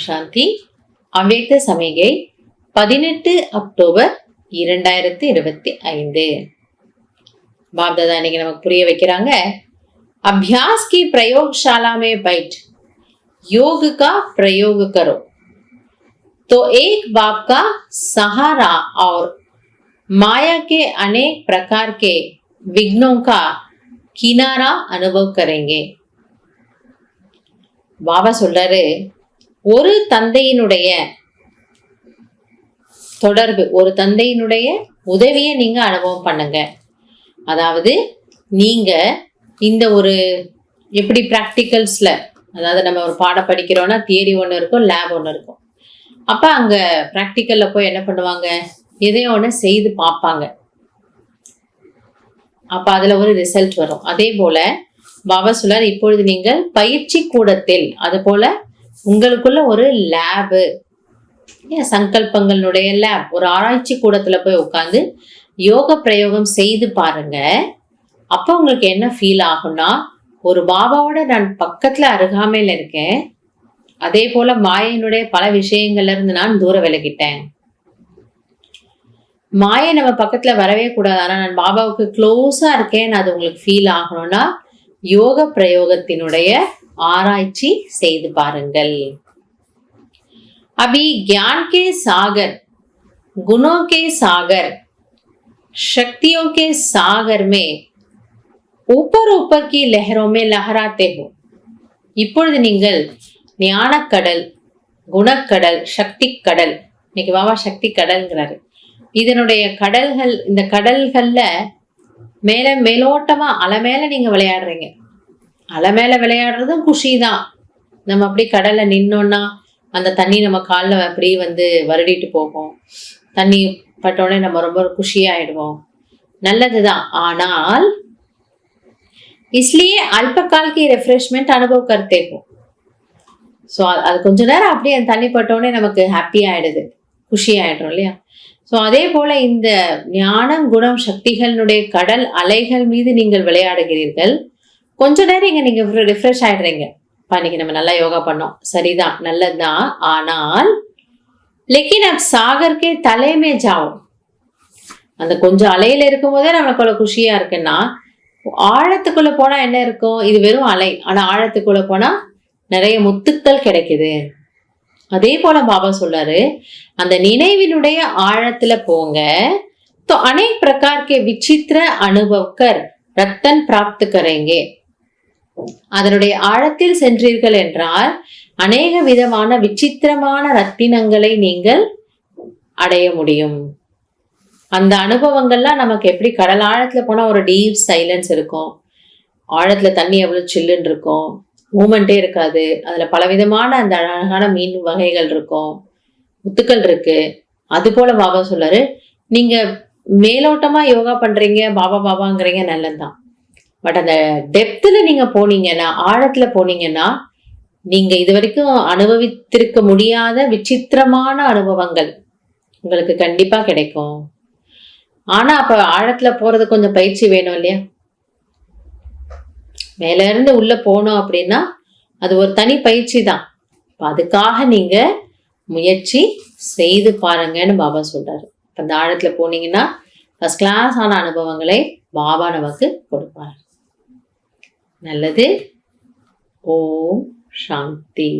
சாந்தி. அவ்யக்த சமிகை 18 அக்டோபர் 2025. बाप-दादा இன்னைக்கு நமக்கு புரிய வைக்கிறாங்க. अभ्यास की प्रयोगशाला में बैठ योग का प्रयोग करो तो एक बाप का सहारा और माया के अनेक प्रकार के विघ्नों का किनारा अनुभव करेंगे. பாபா சொல்றாரு, ஒரு தந்தையினுடைய தொடர்பு, ஒரு தந்தையினுடைய உதவியை நீங்க அனுபவம் பண்ணுங்க. அதாவது நீங்க இந்த ஒரு எப்படி பிராக்டிகல்ஸ்ல, அதாவது நம்ம ஒரு பாடம் படிக்கிறோம்னா தியரி ஒன்று இருக்கும், லேப் ஒன்று இருக்கும். அப்ப அங்க பிராக்டிக்கல்ல போய் என்ன பண்ணுவாங்க, எதையோ ஒன்று செய்து பார்ப்பாங்க. அப்ப அதுல ஒரு ரிசல்ட் வரும். அதே போல பாபா சொல்றார், இப்பொழுது நீங்கள் பயிற்சி கூடத்தில், அது போல உங்களுக்குள்ள ஒரு லேபு, சங்கல்பங்களுடைய லேப், ஒரு ஆராய்ச்சி கூடத்துல போய் உட்கார்ந்து யோக பிரயோகம் செய்து பாருங்க. அப்ப உங்களுக்கு என்ன ஃபீல் ஆகும்னா, ஒரு பாபாவோட நான் பக்கத்துல அருகாமையில இருக்கேன், அதே போல மாயினுடைய பல விஷயங்கள்ல இருந்து நான் தூர விலகிட்டேன். மாயை நம்ம பக்கத்துல வரவே கூடாது, ஆனா நான் பாபாவுக்கு க்ளோஸா இருக்கேன், அது உங்களுக்கு ஃபீல் ஆகணும்னா யோக பிரயோகத்தினுடைய ஆராய்ச்சி செய்து பாருங்கள். अभी ज्ञान के सागर, गुणों के सागर, शक्तियों के सागर में ऊपर ऊपर की लहरों में लहराते हो. இப்பொழுது நீங்கள் ஞானக்கடல், குணக்கடல், சக்தி கடல், இன்னைக்கு பாபா சக்தி கடல்ங்கிறாரு. இதனுடைய கடல்கள், இந்த கடல்கள்ல மேல மேலோட்டமா அலை மேல நீங்க விளையாடுறீங்க. அலை மேல விளையாடுறதும் குஷி தான். நம்ம அப்படி கடல்ல நின்னோம்னா அந்த தண்ணி நம்ம காலில் அப்படி வருடிட்டு போகும். தண்ணி பட்டோடனே நம்ம ரொம்ப குஷியாயிடுவோம், நல்லதுதான். ஆனால் इसलिए अल्पकाल की रिफ्रेशमेंट अनुभव करते हो. ஸோ அது கொஞ்ச நேரம் அப்படியே அந்த தண்ணி பட்டோடனே நமக்கு ஹாப்பி ஆயிடுது, குஷி ஆயிடுறோம் இல்லையா? ஸோ அதே போல இந்த ஞானம், குணம், சக்திகளுடைய கடல் அலைகள் மீது நீங்கள் விளையாடுகிறீர்கள். கொஞ்ச நேரம் இங்க நீங்க ரிஃப்ரெஷ் ஆயிடுறீங்க. இன்னைக்கு நம்ம நல்லா யோகா பண்ணோம், சரிதான், நல்லதுதான். ஆனால் लेकिन अब सागर के तले में जाओ. அந்த கொஞ்சம் அலையில இருக்கும் போதே நம்மளுக்குள்ள குஷியா இருக்குன்னா, ஆழத்துக்குள்ள போனா என்ன இருக்கும்? இது வெறும் அலை. ஆனா ஆழத்துக்குள்ள போனா நிறைய முத்துக்கள் கிடைக்குது. அதே போல பாபா சொல்றாரு, அந்த நினைவினுடைய ஆழத்துல போங்க. तो अनेक प्रकार के विचित्र अनुभव कर रतन प्राप्त करेंगे. அதனுடைய ஆழத்தில் சென்றீர்கள் என்றால் அநேக விதமான விசித்திரமான ரத்தினங்களை நீங்கள் அடைய முடியும். அந்த அனுபவங்கள்லாம் நமக்கு எப்படி, கடல் ஆழத்துல போனா ஒரு டீப் சைலன்ஸ் இருக்கும், ஆழத்துல தண்ணி எவ்வளவு சில்லுன்னு இருக்கும், மூமெண்டே இருக்காது, அதுல பலவிதமான அந்த அழகான மீன் வகைகள் இருக்கும், முத்துக்கள் இருக்கு. அது போல பாபா சொல்றாரு, நீங்க மேலோட்டமா யோகா பண்றீங்க, பாபா பாபாங்கிறீங்க, நல்லதுதான். பட் அந்த டெப்த்ல நீங்க போனீங்கன்னா, ஆழத்துல போனீங்கன்னா, நீங்க இது வரைக்கும் அனுபவித்திருக்க முடியாத விசித்திரமான அனுபவங்கள் உங்களுக்கு கண்டிப்பா கிடைக்கும். ஆனா அப்ப ஆழத்துல போறது கொஞ்சம் பயிற்சி வேணும் இல்லையா? மேல இருந்து உள்ள போனோம் அப்படின்னா அது ஒரு தனி பயிற்சி தான். அதுக்காக நீங்க முயற்சி செய்து பாருங்கன்னு பாபா சொல்றாரு. அந்த ஆழத்துல போனீங்கன்னா ஃபர்ஸ்ட் கிளாஸ் ஆன அனுபவங்களை பாபா நமக்கு கொடுப்பார். நல்லது. ஓம் சாந்தி.